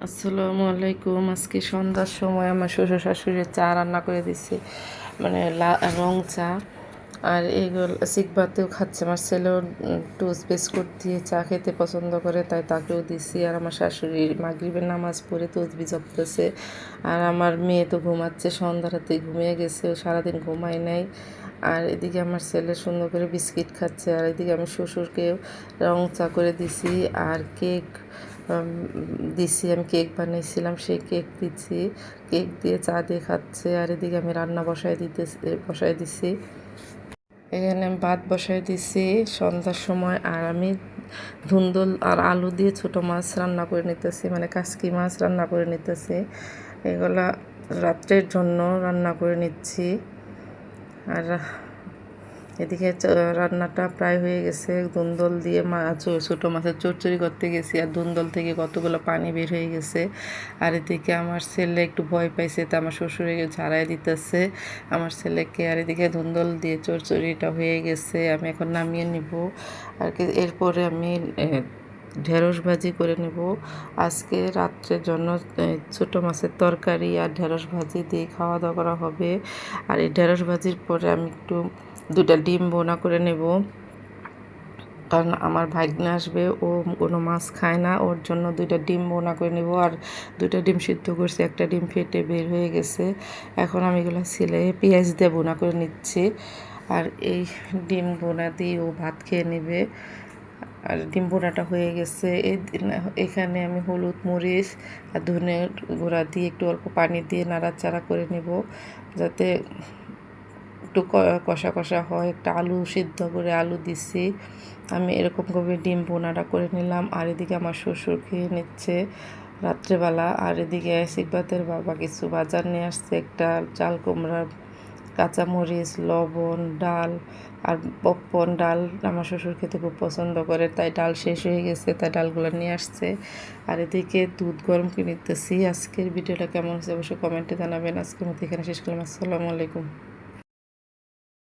আসসালামু আলাইকুম। আজকে সন্ধ্যার সময় আমার শ্বশুর শাশুড়ি চা রান্না করে দিচ্ছে, মানে রং চা। আর এইগুলো সিকবাতেও খাচ্ছে। আমার ছেলেও টোস্ট বিস্কুট দিয়ে চা খেতে পছন্দ করে, তাই তাকেও দিছি। আর আমার শাশুড়ি মাগরিবের নামাজ পড়ে তসবি জপতেছে। আর আমার মেয়ে তো ঘুমাচ্ছে, সন্ধ্যা রাতে ঘুমিয়ে গেছে, ও সারাদিন ঘুমায় নাই। আর এদিকে আমার ছেলে সুন্দর করে বিস্কিট খাচ্ছে। আর এদিকে আমি শ্বশুরকেও রং চা করে দিছি আর কেক দিছি। আমি কেক বানিয়েছিলাম, সেই কেক দিচ্ছি। কেক দিয়ে চা দিয়ে খাচ্ছে। আর এদিকে আমি রান্না বসাই দিছি। এখানে আমি ভাত বসাই দিছি সন্ধ্যার সময়। আর আমি ধুন্দুল আর আলু দিয়ে ছোটো মাছ রান্না করে নিতেছি, মানে কাসকি মাছ রান্না করে নিতেছি। এগুলা রাত্রের জন্য রান্না করে নিচ্ছি। আর এদিকে রান্নাটা প্রায় হয়ে গেছে। ধুন্দল দিয়ে ছোটো মাছের চচ্চড়ি করতে গেছি, আর ধুন্দল থেকে কতগুলো পানি বের হয়ে গেছে। আর এদিকে আমার ছেলে একটু ভয় পাইছে, তো আমার শ্বশুরে ঝাড়াই দিতেছে আমার ছেলেকে। আর এদিকে ধুন্দল দিয়ে চচ্চড়িটা হয়ে গেছে, আমি এখন নামিয়ে নিব। আর কি এরপরে আমি ঢেঁড়স ভাজি করে নেব। আজকে রাত্রের জন্য ছোটো মাছের তরকারি আর ঢেঁড়স ভাজি দিয়ে খাওয়া দাওয়া করা হবে। আর এই ঢেঁড়স ভাজির পরে আমি একটু 2টা ডিম বোনা করে নেব, কারণ আমার ভাগ্নে আসবে, ও কোনো মাছ খায় না, ওর জন্য 2টা ডিম বোনা করে নেব। আর 2টা ডিম সিদ্ধ করছি, একটা ডিম ফেটে বের হয়ে গেছে। এখন আমি এগুলো ছিলে পেঁয়াজ দিয়ে বোনা করে নিচ্ছি। আর এই ডিম বোনা দিয়ে ও ভাত খেয়ে নেবে। আর ডিম বোনাটা হয়ে গেছে। এখানে আমি হলুদ মরিচ আর ধনে গুঁড়া দিয়ে একটু অল্প পানি দিয়ে নাড়াচাড়া করে নেব, যাতে একটু কষা কষা হয়। একটা আলু সিদ্ধ করে আলু দিছি। আমি এরকমভাবে ডিম বোনাটা করে নিলাম। আর এদিকে আমার শ্বশুর খেয়ে নিচ্ছে রাত্রেবেলা। আর এদিকে সিকবাতের বাবা কিছু বাজার নিয়ে আসছে, একটা চাল কুমড়া, কাঁচামরিচ, লবণ, ডাল আর পপকর্ন। ডাল আমার শ্বশুর খেতে খুব পছন্দ করে, তাই ডাল শেষ হয়ে গেছে, তাই ডালগুলো নিয়ে আসছে। আর এদিকে দুধ গরম করে নিতেছি। আজকের ভিডিওটা কেমন হচ্ছে অবশ্যই কমেন্টে জানাবেন। আজকের মতো এখানে শেষ করলাম। আসসালামু আলাইকুম।